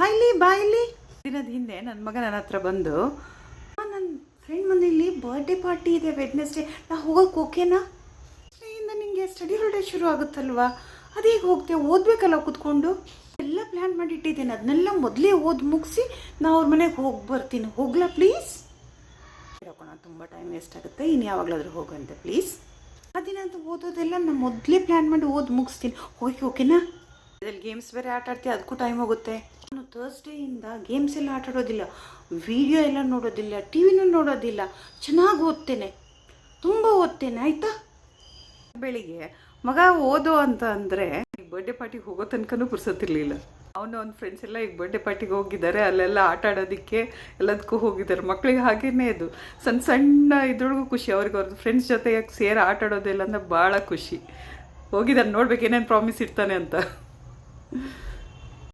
ಬಾಯಿಲಿ ದಿನದ ಹಿಂದೆ ನನ್ನ ಮಗ ನನ್ನ ಹತ್ರ ಬಂದು, ನನ್ನ ಫ್ರೆಂಡ್ ಮನೇಲಿ ಬರ್ಡೇ ಪಾರ್ಟಿ ಇದೆ ವೆಡ್ನೆಸ್ಡೇ, ನಾ ಹೋಗೋಕೆ ಓಕೆನಾ? ಇಂದ ನಿಮಗೆ ಸ್ಟಡಿ ರೋಡೇ ಶುರು ಆಗುತ್ತಲ್ವಾ, ಅದೇಗೆ ಹೋಗ್ತೇವೆ, ಓದಬೇಕಲ್ಲ ಕೂತ್ಕೊಂಡು. ಎಲ್ಲ ಪ್ಲ್ಯಾನ್ ಮಾಡಿಟ್ಟಿದ್ದೇನೆ, ಅದನ್ನೆಲ್ಲ ಮೊದಲೇ ಓದಿ ಮುಗಿಸಿ ನಾವು ಅವ್ರ ಮನೆಗೆ ಹೋಗಿ ಬರ್ತೀನಿ. ಹೋಗ್ಲಾ ಪ್ಲೀಸ್? ಇರೋಕೋಣ, ತುಂಬ ಟೈಮ್ ವೇಸ್ಟ್ ಆಗುತ್ತೆ, ಇನ್ನು ಯಾವಾಗಲಾದ್ರೂ ಹೋಗಂತೆ ಪ್ಲೀಸ್. ಅದಿನಂತೂ ಓದೋದೆಲ್ಲ ನಾನು ಮೊದಲೇ ಪ್ಲ್ಯಾನ್ ಮಾಡಿ ಓದಿ ಮುಗಿಸ್ತೀನಿ. ಓಕೆನಾ? ಇದರಲ್ಲಿ ಗೇಮ್ಸ್ ಬೇರೆ ಆಟ ಆಡ್ತೀವಿ, ಅದಕ್ಕೂ ಟೈಮ್ ಹೋಗುತ್ತೆ. ನಾನು ಥರ್ಸ್ಡೇಯಿಂದ ಗೇಮ್ಸ್ ಎಲ್ಲ ಆಟ ಆಡೋದಿಲ್ಲ, ವಿಡಿಯೋ ಎಲ್ಲ ನೋಡೋದಿಲ್ಲ, ಟಿ ವಿನೂ ನೋಡೋದಿಲ್ಲ, ಚೆನ್ನಾಗಿ ಓದ್ತೇನೆ, ತುಂಬ ಓದ್ತೇನೆ, ಆಯಿತಾ? ಬೆಳಿಗ್ಗೆ ಮಗ ಓದೋ ಅಂತ ಅಂದರೆ ಈಗ ಬರ್ಡೇ ಪಾರ್ಟಿಗೆ ಹೋಗೋ ತನಕನೂ ಪುರ್ಸೋತಿರ್ಲಿಲ್ಲ. ಅವನು ಅವ್ನ ಫ್ರೆಂಡ್ಸ್ ಎಲ್ಲ ಈಗ ಬರ್ಡೇ ಪಾರ್ಟಿಗೆ ಹೋಗಿದ್ದಾರೆ, ಅಲ್ಲೆಲ್ಲ ಆಟ ಆಡೋದಕ್ಕೆ ಎಲ್ಲದಕ್ಕೂ ಹೋಗಿದ್ದಾರೆ. ಮಕ್ಕಳಿಗೆ ಹಾಗೇನೇ ಇದು ಸಣ್ಣ ಸಣ್ಣ ಇದ್ರೊಳಗೂ ಖುಷಿ, ಅವ್ರಿಗೆ ಅವ್ರ ಫ್ರೆಂಡ್ಸ್ ಜೊತೆ ಸೇರಿ ಆಟ ಆಡೋದಿಲ್ಲ ಅಂದರೆ ಭಾಳ ಖುಷಿ. ಹೋಗಿದ್ದಾನೆ, ನೋಡ್ಬೇಕು ಏನೇನು ಪ್ರಾಮಿಸ್ ಇರ್ತಾನೆ ಅಂತ.